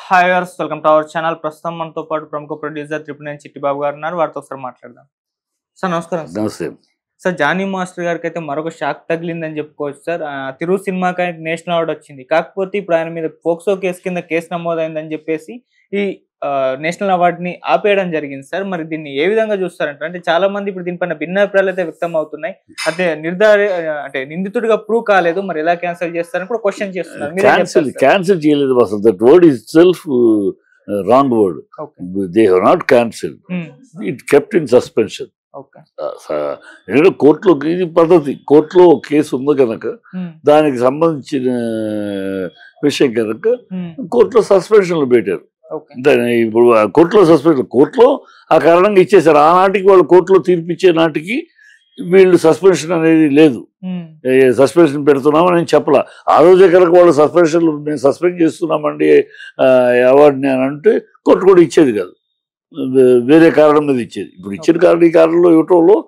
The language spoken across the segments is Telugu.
Hi viewers, welcome to our channel. ప్రస్తుతం మనతో పాటు ప్రముఖ ప్రొడ్యూసర్ త్రిపునేని చిట్టిబాబు గారు ఉన్నారు. వారితో ఒకసారి మాట్లాడదాం. సార్ నమస్కారం. నమస్తే. సార్, జానీ మాస్టర్ గారికి అయితే మరొక షాక్ తగిలిందని చెప్పుకోవచ్చు సార్. తిరు సినిమాకి ఆయనకి నేషనల్ అవార్డు వచ్చింది. కాకపోతే ఇప్పుడు ఆయన మీద పోక్సో కేసు కింద కేసు నమోదైందని చెప్పేసి ఈ నేషనల్ అవార్డుని ఆపేయడం జరిగింది సార్. మరి దీన్ని ఏ విధంగా చూస్తారంటారు? అంటే చాలా మంది ఇప్పుడు దీనిపైన భిన్నాభిప్రాయాలు అయితే వ్యక్తం అవుతున్నాయి. అంటే అంటే నిందితుడిగా ప్రూవ్ కాలేదు, మరి ఎలా క్యాన్సిల్ చేస్తారని కూడా క్వశ్చన్ చేస్తున్నారు. క్యాన్సిల్ చేయలేదు అసలు. That word is self wrong word. They have not cancelled, it kept in suspension. ఎందుకంటే కోర్టులో ఇది పద్ధతి. కోర్టులో కేసు ఉంది కనుక దానికి సంబంధించిన విషయం కనుక కోర్టులో సస్పెన్షన్ లో పెట్టారు. ఇప్పుడు కోర్టులో సస్పెన్షన్, కోర్టులో ఆ కారణంగా ఇచ్చేసారు. ఆనాటికి వాళ్ళు కోర్టులో తీర్పిచ్చే నాటికి వీళ్ళు సస్పెన్షన్ అనేది లేదు. సస్పెన్షన్ పెడుతున్నామని నేను చెప్పలా. ఆ రోజే కనుక వాళ్ళు మేము సస్పెండ్ చేస్తున్నామండి అవార్డుని అని అంటే కోర్టు కూడా ఇచ్చేది కాదు, వేరే కారణం మీద ఇచ్చేది. ఇప్పుడు ఇచ్చిన కారణం ఈ కారణంలో ఇవ్వటంలో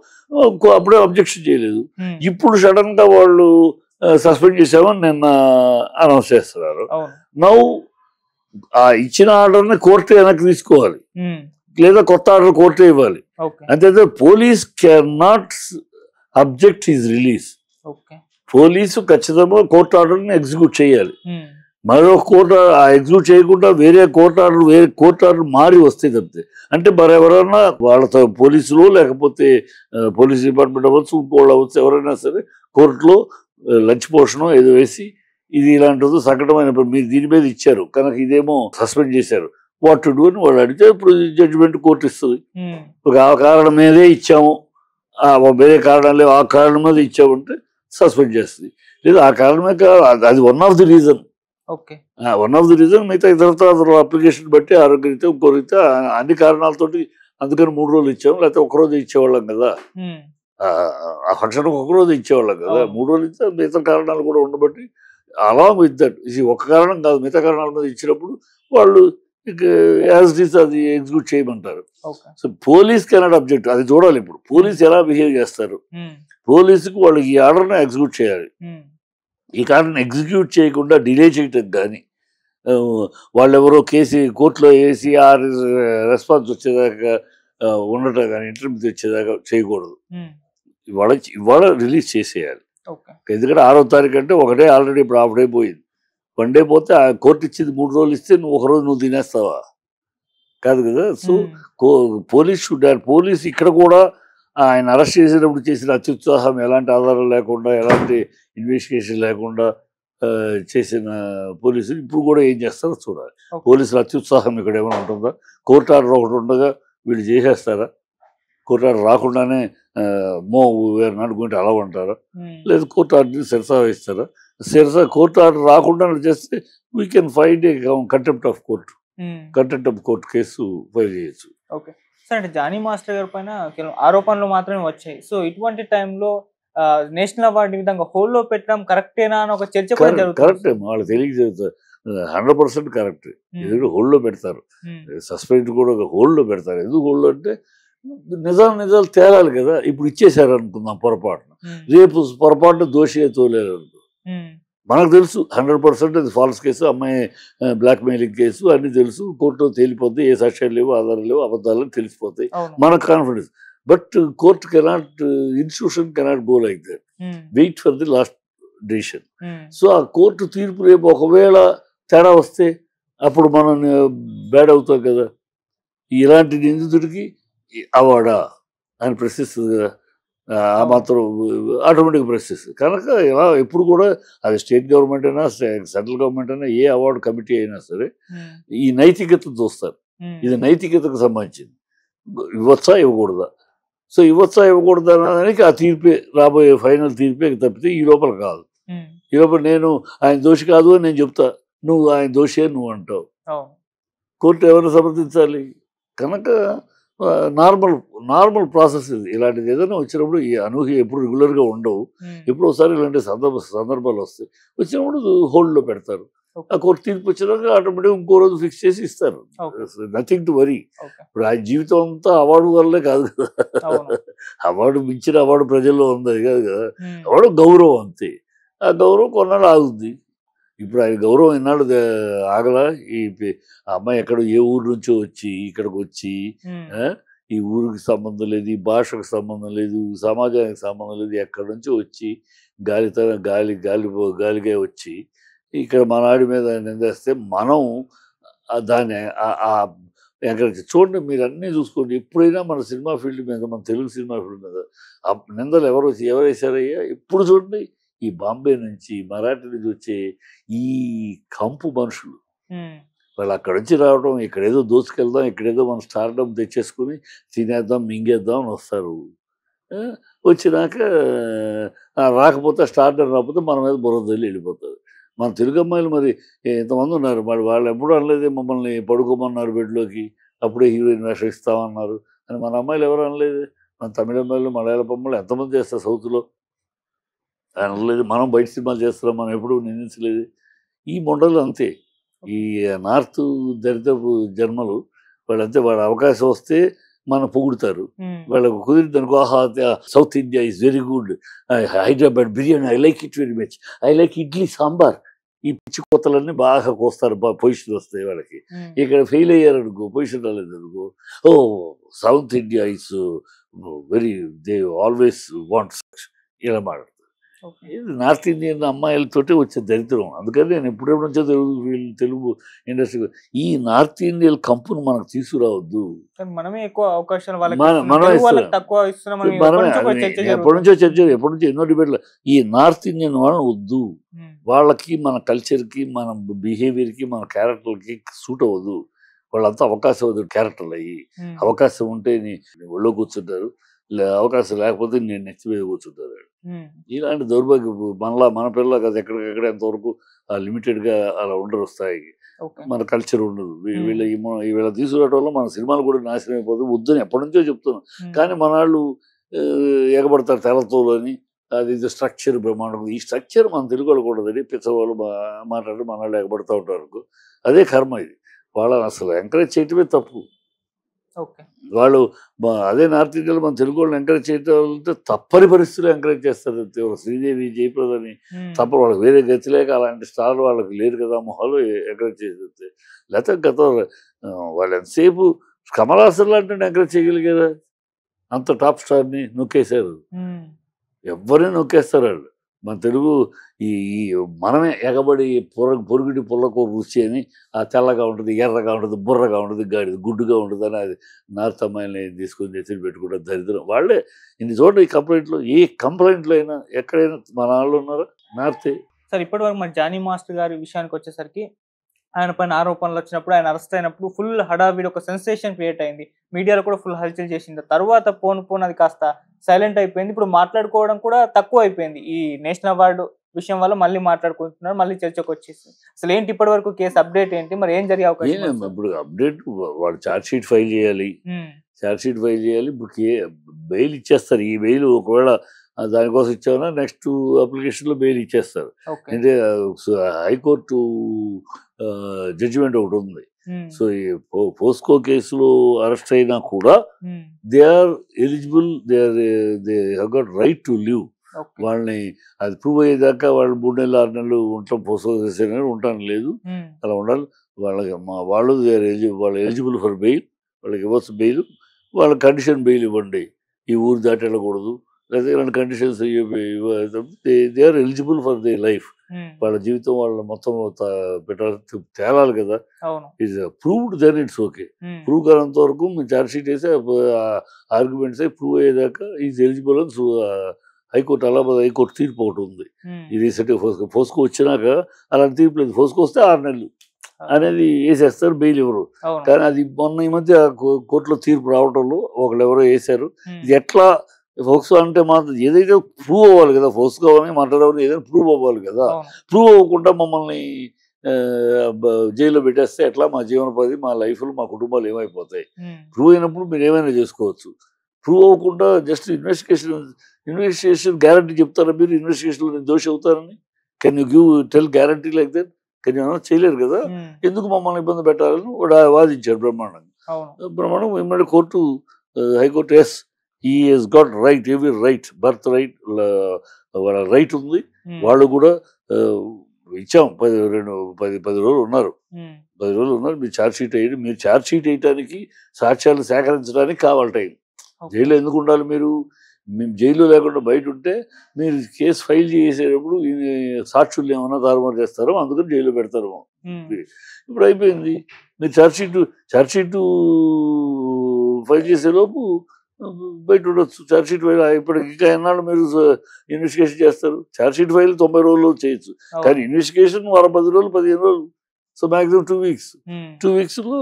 అప్పుడే అబ్జెక్షన్ చేయలేదు. ఇప్పుడు సడన్ గా వాళ్ళు సస్పెండ్ చేసామని నిన్న అనౌన్స్ చేస్తున్నారు. నౌ ఆ ఇచ్చిన ఆర్డర్ని కోర్టు వెనక్కి తీసుకోవాలి, లేదా కొత్త ఆర్డర్ కోర్టే ఇవ్వాలి. అంతే. Police can not object his release. Police ఖచ్చితంగా కోర్టు ఆర్డర్ని ఎగ్జిక్యూట్ చేయాలి. మరో కోర్టు ఎగ్జిక్యూట్ చేయకుండా వేరే కోర్టు ఆర్డర్ మారి వస్తే తప్పితే, అంటే మరెవరైనా వాళ్ళతో పోలీసులు లేకపోతే పోలీస్ డిపార్ట్మెంట్ అవ్వచ్చు, ఇంకోళ్ళు అవ్వచ్చు, ఎవరైనా సరే కోర్టులో లంచ్ పోర్షన్ ఏదో వేసి ఇది ఇలాంటిది సంకటమైన మీరు దీని మీద ఇచ్చారు కనుక ఇదేమో సస్పెండ్ చేశారు, వాట్ టు డూ అని వాళ్ళు అడిగితే ఇప్పుడు జడ్జిమెంట్ కోర్టు ఇస్తుంది. ఆ కారణం మీదే ఇచ్చాము, వేరే కారణం లేవు, ఆ కారణం మీద ఇచ్చామంటే సస్పెండ్ చేస్తుంది. లేదా ఆ కారణమే అది వన్ ఆఫ్ ది రీజన్. మిగతా ఇతరత్ర అప్లికేషన్ బట్టి ఆరోగ్యరీత్యా ఇంకో రీత్యా అన్ని కారణాలతోటి అందుకని 3 రోజులు ఇచ్చాము, లేకపోతే ఒకరోజు ఇచ్చేవాళ్ళం కదా. ఆ ఫంక్షన్ ఒకరోజు ఇచ్చేవాళ్ళం కదా, 3 రోజులు ఇస్తే మిగతా కారణాలు కూడా ఉండబట్టి అలాంగ్ విత్ దట్ ఇది ఒక కారణం కాదు, మిగతా కారణాల మీద ఇచ్చినప్పుడు వాళ్ళు యాజ్ ఇట్ ఈస్ అది ఎగ్జిక్యూట్ చేయమంటారు. So police cannot object. అది చూడాలి ఇప్పుడు పోలీస్ ఎలా బిహేవ్ చేస్తారు. పోలీసుకు వాళ్ళు ఈ ఆర్డర్ని ఎగ్జిక్యూట్ చేయాలి. ఈ కారణం ఎగ్జిక్యూట్ చేయకుండా డిలే చేయటం కానీ, వాళ్ళెవరో కేసు కోర్టులో వేసి ఆ రెస్పాన్స్ వచ్చేదాకా ఉండటం కానీ, ఇంటర్వ్యూ వచ్చేదాకా చేయకూడదు. ఇవాళ రిలీజ్ చేసేయాలి. ఎందుకంటే 6వ తారీఖు అంటే ఒకటే ఆల్రెడీ ఇప్పుడు హాఫ్ డే పోయింది. 1 డే పోతే ఆ కోర్టు ఇచ్చింది 3 రోజులు ఇస్తే నువ్వు ఒకరోజు నువ్వు తినేస్తావా? కాదు కదా. సో పోలీస్ ఇక్కడ కూడా ఆయన అరెస్ట్ చేసేటప్పుడు చేసిన అత్యుత్సాహం, ఎలాంటి ఆధారం లేకుండా, ఎలాంటి ఇన్వెస్టిగేషన్ లేకుండా చేసిన పోలీసులు ఇప్పుడు కూడా ఏం చేస్తారో చూడాలి. పోలీసుల అత్యుత్సాహం ఇక్కడ ఏమైనా ఉంటుందా? కోర్టు ఆర్డర్ ఒకటి ఉండగా వీళ్ళు చేసేస్తారా? కోర్టు ఆర్డర్ రాకుండానే వేరే నాటుకుంటే అలా ఉంటారా? లేదు కోర్టు ఆర్డర్ శిరసా వేస్తారా? కోర్టు ఆర్డర్ రాకుండా చేస్తే we can find a contempt of court case file చేయొచ్చు. ఓకే సార్, అంటే జానీ మాస్టర్ గారి పైన కేవలం ఆరోపణలు మాత్రమే వచ్చాయి. సో ఇటువంటి టైంలో నేషనల్ అవార్డు విధంగా హోల్లో పెట్టడం కరెక్టేనా అని ఒక చర్చ కూడా జరుగుతుంది. కరెక్టే, వాళ్ళు తెలియజేస్తారు. 100% కరెక్ట్. ఎందుకంటే హోల్లో పెడతారు, సస్పెండ్ కూడా హోల్లో పెడతారు. ఎందుకు హోల్లో అంటే నిజాలు తేలాలి కదా. ఇప్పుడు ఇచ్చేసారు అనుకుందాం పొరపాటున, రేపు పొరపాటున దోషిగా తోలేరు అనుకో, మనకు తెలుసు 100% అది ఫాల్స్ కేసు, అమ్మాయి బ్లాక్ మెయిలింగ్ కేసు అన్ని తెలుసు, కోర్టులో తేలిపోద్ది, ఏ సాక్ష్యాలు లేవు, ఆధారాలు లేవు, అబద్ధాలు తెలిసిపోతాయి, మనకు confidence. But court cannot, institution cannot go like that, wait for the last decision. So ఆ కోర్టు తీర్పు రేపు ఒకవేళ తేడా వస్తే అప్పుడు మనం బ్యాడ్ అవుతాం కదా. ఇలాంటి నిందితుడికి అవార్డా అని ప్రశ్నిస్తుంది కదా, ఆ మాత్రం ఆటోమేటిక్ ప్రశ్నిస్తుంది కనుక ఇలా ఎప్పుడు కూడా అది స్టేట్ గవర్నమెంట్ అయినా సెంట్రల్ గవర్నమెంట్ అయినా ఏ అవార్డు కమిటీ అయినా సరే ఈ నైతికత చూస్తారు. ఇది నైతికతకు సంబంధించింది, ఇవ్వచ్చా ఇవ్వకూడదా. సో ఇవ్వచ్చా ఇవ్వకూడదా అనడానికి ఆ తీర్పే, రాబోయే ఫైనల్ తీర్పే తప్పితే ఈ లోపల కాదు. ఈ లోపల నేను ఆయన దోషి కాదు అని నేను చెప్తా, నువ్వు ఆయన దోషి అని నువ్వు అంటావు, కోర్టు ఎవరు సమర్థించాలి? కనుక నార్మల్ ప్రాసెస్ ఇది. ఇలాంటిది ఏదైనా వచ్చినప్పుడు ఈ అనూహ్య ఎప్పుడు రెగ్యులర్గా ఉండవు, ఎప్పుడు ఒకసారి ఇలాంటి సందర్భాలు వస్తాయి. వచ్చినప్పుడు హోల్డ్లో పెడతారు. ఆ కోర్టు తీర్పు వచ్చినాక ఆటోమేటిక్గా ఇంకో రోజు ఫిక్స్ చేసి ఇస్తారు. Nothing to worry. ఇప్పుడు ఆ జీవితం అంతా అవార్డు వల్లే కాదు కదా. అవార్డు మించిన అవార్డు ప్రజల్లో ఉంది కాదు కదా. అవార్డు గౌరవం అంతే. ఆ గౌరవం కొన్నాళ్ళు ఆగుద్ది. ఇప్పుడు ఆయన గౌరవం ఎన్నాళ్ళు ఆగలా. ఆ అమ్మాయి ఎక్కడ ఏ ఊరు నుంచో వచ్చి ఇక్కడికి వచ్చి ఈ ఊరికి సంబంధం లేదు, ఈ భాషకు సంబంధం లేదు, సమాజానికి సంబంధం లేదు, ఎక్కడి నుంచో వచ్చి గాలిగా వచ్చి ఇక్కడ మన ఆడి మీద నిందేస్తే మనం దాన్ని ఎంకరేజ్ చూడండి. మీరు అన్నీ చూసుకోండి. ఎప్పుడైనా మన సినిమా ఫీల్డ్ మీద, మన తెలుగు సినిమా ఫీల్డ్ మీద నిందలు ఎవరు వేశారయ్యా? ఇప్పుడు చూడండి, ఈ బాంబే నుంచి మరాఠీ నుంచి వచ్చే ఈ కంపు మనుషులు వాళ్ళు అక్కడ నుంచి రావడం, ఇక్కడేదో దోసుకెళ్దాం, ఇక్కడేదో మనం స్టార్డమ్ తెచ్చేసుకుని తినేద్దాం, మింగేద్దాం అని వస్తారు. వచ్చినాక రాకపోతే స్టార్డమ్ రాకపోతే మన మీద బురదల్లి వెళ్ళిపోతారు. మన తెలుగు అమ్మాయిలు మరి ఇంతమంది ఉన్నారు, మరి వాళ్ళు ఎప్పుడు అనలేదు మమ్మల్ని పడుకోమన్నారు బెడ్లోకి, అప్పుడే హీరోయిన్ వేషం ఇస్తామన్నారు అని. మన అమ్మాయిలు ఎవరు అనలేదు. మన తమిళ అమ్మాయిలు, మలయాళ అమ్మాయిలు ఎంతమంది చేస్తారు సౌత్లో అనలేదు. మనం బయట సినిమాలు చేస్తున్నాం, మనం ఎప్పుడు నిందించలేదు. ఈ మొండలు అంతే, ఈ నార్త్ దరిద్రపు జన్మలు వాళ్ళంతే. వాళ్ళ అవకాశం వస్తే మనం పొగుడుతారు, వాళ్ళకు కుదిరిద్ది అనుకో, ఆహా south India is very good, Hyderabad biryani I like it very much, I like idli sambar. ఈ పిచ్చి కొత్తలన్నీ బాగా కోస్తారు, పొజిషన్ వస్తాయి వాళ్ళకి. ఇక్కడ ఫెయిల్ అయ్యారనుకో, పొజిషన్ రాలేదు అనుకో, oh South India is very, they always want ఇలా మాట్లాడతారు. ఇది నార్త్ ఇండియన్ అమ్మాయిలతోటి వచ్చే దరిద్రం. అందుకని నేను ఎప్పుడెప్పుడు నుంచో తెలుగు ఇండస్ట్రీ ఈ నార్త్ ఇండియన్ కంపెనీ మనకు తీసుకురావద్దు. మనమే ఎక్కువ అవకాశాలు వాళ్ళకి, మనమే ఎప్పటి నుంచో చర్చ, ఎప్పటి నుంచో ఎన్నో డిబేట్లు. ఈ నార్త్ ఇండియన్ వాళ్ళని వద్దు, వాళ్ళకి మన కల్చర్కి, మన బిహేవియర్కి, మన క్యారెక్టర్కి సూట్ అవ్వదు. వాళ్ళంతా అవకాశం అవ్వదు క్యారెక్టర్లు అయ్యి. అవకాశం ఉంటే నీ ఒళ్ళో కూర్చుంటారు, అవకాశం లేకపోతే నేను నెక్స్ట్ మీద కూర్చుంటారు. ఇలాంటి దౌర్భాగ్యం మన పిల్లల కదా, ఎక్కడికెక్కడ ఎంతవరకు లిమిటెడ్గా అలా ఉండరు స్థాయికి. మన కల్చర్ ఉండదు. వీళ్ళ తీసుకురావడం వల్ల మన సినిమాలు కూడా నాశనం అయిపోతుంది. వద్దని ఎప్పటి నుంచో చెప్తున్నాం, కానీ మన వాళ్ళు ఎగబడతారు తెలతోలని. అది స్ట్రక్చర్ బ్రహ్మాండం. ఈ స్ట్రక్చర్ మన తెలుగు వాళ్ళు కూడదని పిచ్చవాళ్ళు మాట్లాడి మన వాళ్ళు ఎగబడతా ఉంటారు. అదే కర్మ. ఇది వాళ్ళని అసలు ఎంకరేజ్ చేయటమే తప్పు. వాళ్ళు అదే నార్త్ ఇండియాలో మన తెలుగు వాళ్ళని ఎంకరేజ్ చేయటం తప్పని పరిస్థితులు ఎంకరేజ్ చేస్తారు. శ్రీదేవి, జయప్రద అని తప్ప వాళ్ళకి వేరే గతి లేక అలాంటి స్టార్ వాళ్ళకి లేరు కదా, మొహాలు ఎంకరేజ్ చేస్తే. లేకపోతే వాళ్ళు ఎంతసేపు కమల్ హాసన్ లాంటి ఎంకరేజ్ చేయగలిగారా? అంత టాప్ స్టార్ని నొక్కేశారు. ఎవరిని నొక్కేస్తారు వాళ్ళు. మన తెలుగు ఈ మనమే ఎగబడి పొరుగుడి పుల్లకు రుచి అని, ఆ తెల్లగా ఉంటుంది, ఎర్రగా ఉంటుంది, బుర్రగా ఉంటుంది, గుడ్డుగా ఉంటుంది అని అది నార్త్ అమ్మాయిని తీసుకొని తెచ్చి పెట్టుకుంటారు. దరిద్రం వాళ్ళే. ఇన్ని చోట్ల ఈ కంప్లైంట్లో, ఏ కంప్లైంట్లో అయినా ఎక్కడైనా మన వాళ్ళు ఉన్నారా? నార్తే. సార్ ఇప్పటివరకు మన జానీ మాస్టర్ గారి విషయానికి వచ్చేసరికి, ఆయన పైన ఆరోపణలు వచ్చినప్పుడు, ఆయన అరెస్ట్ అయినప్పుడు ఫుల్ హడావిడి, ఒక సెన్సేషన్ క్రియేట్ అయింది. మీడియాలో కూడా ఫుల్ హల్చల్ చేసింది. తర్వాత పోను అది కాస్త సైలెంట్ అయిపోయింది. ఇప్పుడు మాట్లాడుకోవడం కూడా తక్కువ అయిపోయింది. ఈ నేషనల్ అవార్డు విషయం వల్ల మళ్ళీ మాట్లాడుకుంటున్నారు, మళ్ళీ చర్చకు వచ్చేసి. అసలు ఏంటి ఇప్పటి వరకు కేసు అప్డేట్ ఏంటి, మరి ఏం జరిగే అవకాశం? ఇప్పుడు అప్డేట్ వాడు ఛార్జ్ షీట్ ఫైల్ చేయాలి. ఇప్పుడు బెయిల్ ఇచ్చేస్తారు. ఈ బెయిల్ ఒకవేళ దానికోసం ఇచ్చామన్నా నెక్స్ట్ అప్లికేషన్లో బెయిల్ ఇచ్చేస్తారు. అంటే హైకోర్టు జడ్జిమెంట్ ఒకటి ఉంది. సో ఈ పోస్కో కేసులో అరెస్ట్ అయినా కూడా they are eligible, they have got right to live. వాళ్ళని అది ప్రూవ్ అయ్యేదాకా వాళ్ళు 3 నెలలు 6 నెలలు ఉంటాం, పోస్కో కేసు ఉంటాను లేదు, అలా ఉండాలి. వాళ్ళు ఎలిజిబుల్ ఫర్ బెయిల్, వాళ్ళకి ఇవ్వచ్చు బెయిల్. వాళ్ళ కండిషన్ బెయిల్ ఇవ్వండి, ఈ ఊరు దాటి వెళ్ళకూడదు, లేదా ఇలాంటి conditions they are eligible for the life. వాళ్ళ జీవితం వాళ్ళ మొత్తం తేలాలి కదా. It's proved then it's okay. Prove కానంత వరకు మేము ఛార్జ్ షీట్ వేసి ఆర్గ్యుమెంట్స్ అయి ప్రూవ్ అయ్యేదాకా ఈజ్ ఎలిజిబుల్ అని హైకోర్టు, అలహాబాద్ హైకోర్టు తీర్పు ఒకటి ఉంది. ఈ రీసెంట్గా పోస్కో వచ్చినాక అలాంటి తీర్పు లేదు. పోస్కో వస్తే 6 నెలలు అనేది వేసేస్తారు, బెయిల్ ఇవ్వరు. కానీ అది మొన్న ఈ మధ్య కోర్టులో తీర్పు రావడంలో ఒకళ్ళు ఎవరో వేశారు. ఇది ఎట్లా ఫోక్సో అంటే మాత్రం ఏదైతే ప్రూవ్ అవ్వాలి కదా, ఫోక్సో అని మాట్లాడేవారు ఏదైనా ప్రూవ్ అవ్వాలి కదా. ప్రూవ్ అవ్వకుండా మమ్మల్ని జైల్లో పెట్టేస్తే ఎట్లా? మా జీవనోపాధి, మా లైఫ్లు, మా కుటుంబాలు ఏమైపోతాయి? ప్రూవ్ అయినప్పుడు మీరు ఏమైనా చేసుకోవచ్చు. ప్రూవ్ అవ్వకుండా జస్ట్ ఇన్వెస్టిగేషన్ గ్యారంటీ చెప్తారా మీరు? ఇన్వెస్టిగేషన్లో నేను దోషి అవుతారని can you tell guarantee like that? Can you చేయలేరు కదా. ఎందుకు మమ్మల్ని ఇబ్బంది పెట్టాలని వాదించారు బ్రహ్మాండం. ఇమ్మడి court, high court, yes he has got right, every right, birth right, వాళ్ళ రైట్ ఉంది. వాళ్ళు కూడా ఇచ్చాం 10 రోజులు ఉన్నారు. 10 రోజులు ఉన్నారు. మీరు ఛార్జ్ షీట్ వేయండి. మీరు ఛార్జ్ షీట్ వేయడానికి సాక్ష్యాలు సేకరించడానికి కావాలి టైం. జైల్లో ఎందుకు ఉండాలి మీరు? మేము జైల్లో లేకుండా బయట ఉంటే మీరు కేసు ఫైల్ చేసేటప్పుడు సాక్షులు ఏమైనా తారుమారు చేస్తారో అందుకని జైల్లో పెడతారు. ఇప్పుడు అయిపోయింది. మీరు ఛార్జ్ షీట్ ఫైల్ చేసేలోపు బయట ఉండొచ్చు. ఛార్జ్ షీట్ ఫైల్ ఇప్పటికి ఇంకా ఎన్నాళ్ళు మీరు ఇన్వెస్టిగేషన్ చేస్తారు? ఛార్జ్ షీట్ ఫైల్ 90 రోజుల్లో చేయొచ్చు, కానీ ఇన్వెస్టిగేషన్ 10 రోజులు 15 రోజులు. So maximum 2 weeks. 2 వీక్స్లో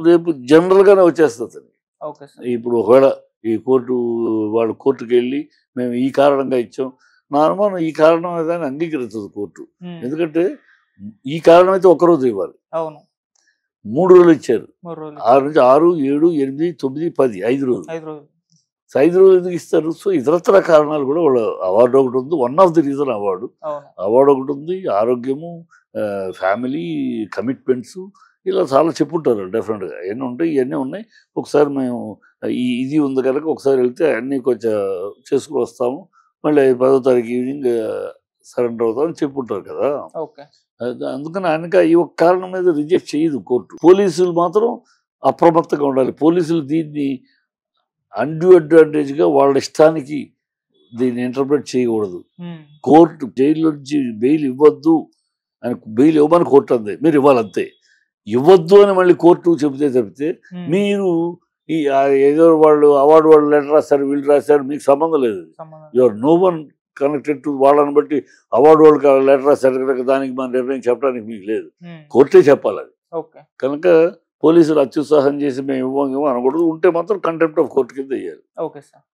రేపు జనరల్గానే వచ్చేస్తుంది. ఇప్పుడు ఒకవేళ ఈ వాళ్ళు కోర్టుకి వెళ్ళి మేము ఈ కారణంగా ఇచ్చాం, నా అనుమానం ఈ కారణం ఏదైనా అంగీకరిస్తుంది కోర్టు. ఎందుకంటే ఈ కారణం అయితే ఒక్కరోజు ఇవ్వాలి. 3 రోజులు ఇచ్చారు. 6 నుంచి 6, 7, 8, 9, 10 5 రోజులు. 5 రోజులు ఎందుకు ఇస్తారు? సో ఇతరత్ర కారణాలు కూడా వాళ్ళ అవార్డు ఒకటి ఉంది. One of the reason award ఒకటి ఉంది. ఆరోగ్యము, ఫ్యామిలీ కమిట్మెంట్స్, ఇలా చాలా చెప్పుంటారు డెఫినెట్గా. ఇవన్నీ ఉంటాయి, ఇవన్నీ ఉన్నాయి. ఒకసారి మేము ఇది ఉంది కనుక ఒకసారి వెళ్తే అన్నీ కొంచెం చేసుకుని వస్తాము, మళ్ళీ 10వ తారీఖు ఈవినింగ్ సరెండర్ అవుతామని చెప్పుంటారు కదా. అందుకని ఆయనక ఈ ఒక్క కారణం మీద రిజెక్ట్ చేయదు కోర్టు. పోలీసులు మాత్రం అప్రమత్తంగా ఉండాలి. పోలీసులు దీన్ని అన్డ్యూ అడ్వాంటేజ్గా వాళ్ళ ఇష్టానికి దీన్ని ఇంటర్ప్రిట్ చేయకూడదు. కోర్టు జైలు నుంచి బెయిల్ ఇవ్వద్దు అని, బెయిల్ ఇవ్వమని కోర్టు అంది, మీరు ఇవ్వాలంతే. ఇవ్వద్దు అని మళ్ళీ కోర్టు చెబితే మీరు ఈ ఏదో వాళ్ళు అవార్డు వాళ్ళు లెటర్ రాస్తారు, వీళ్ళు రాస్తారు, మీకు సంబంధం లేదు. Your no one connected to వాళ్ళని బట్టి అవార్డు వాళ్ళకి లెటర్ రాస్తారు కనుక దానికి మన నిర్ణయం చెప్పడానికి మీకు లేదు, కోర్టే చెప్పాలి అది. కనుక పోలీసులు అత్యుత్సాహం చేసి మేము ఇవ్వం అనకూడదు. ఉంటే మాత్రం కంటెంప్ట్ ఆఫ్ కోర్టు కింద వేయాలి.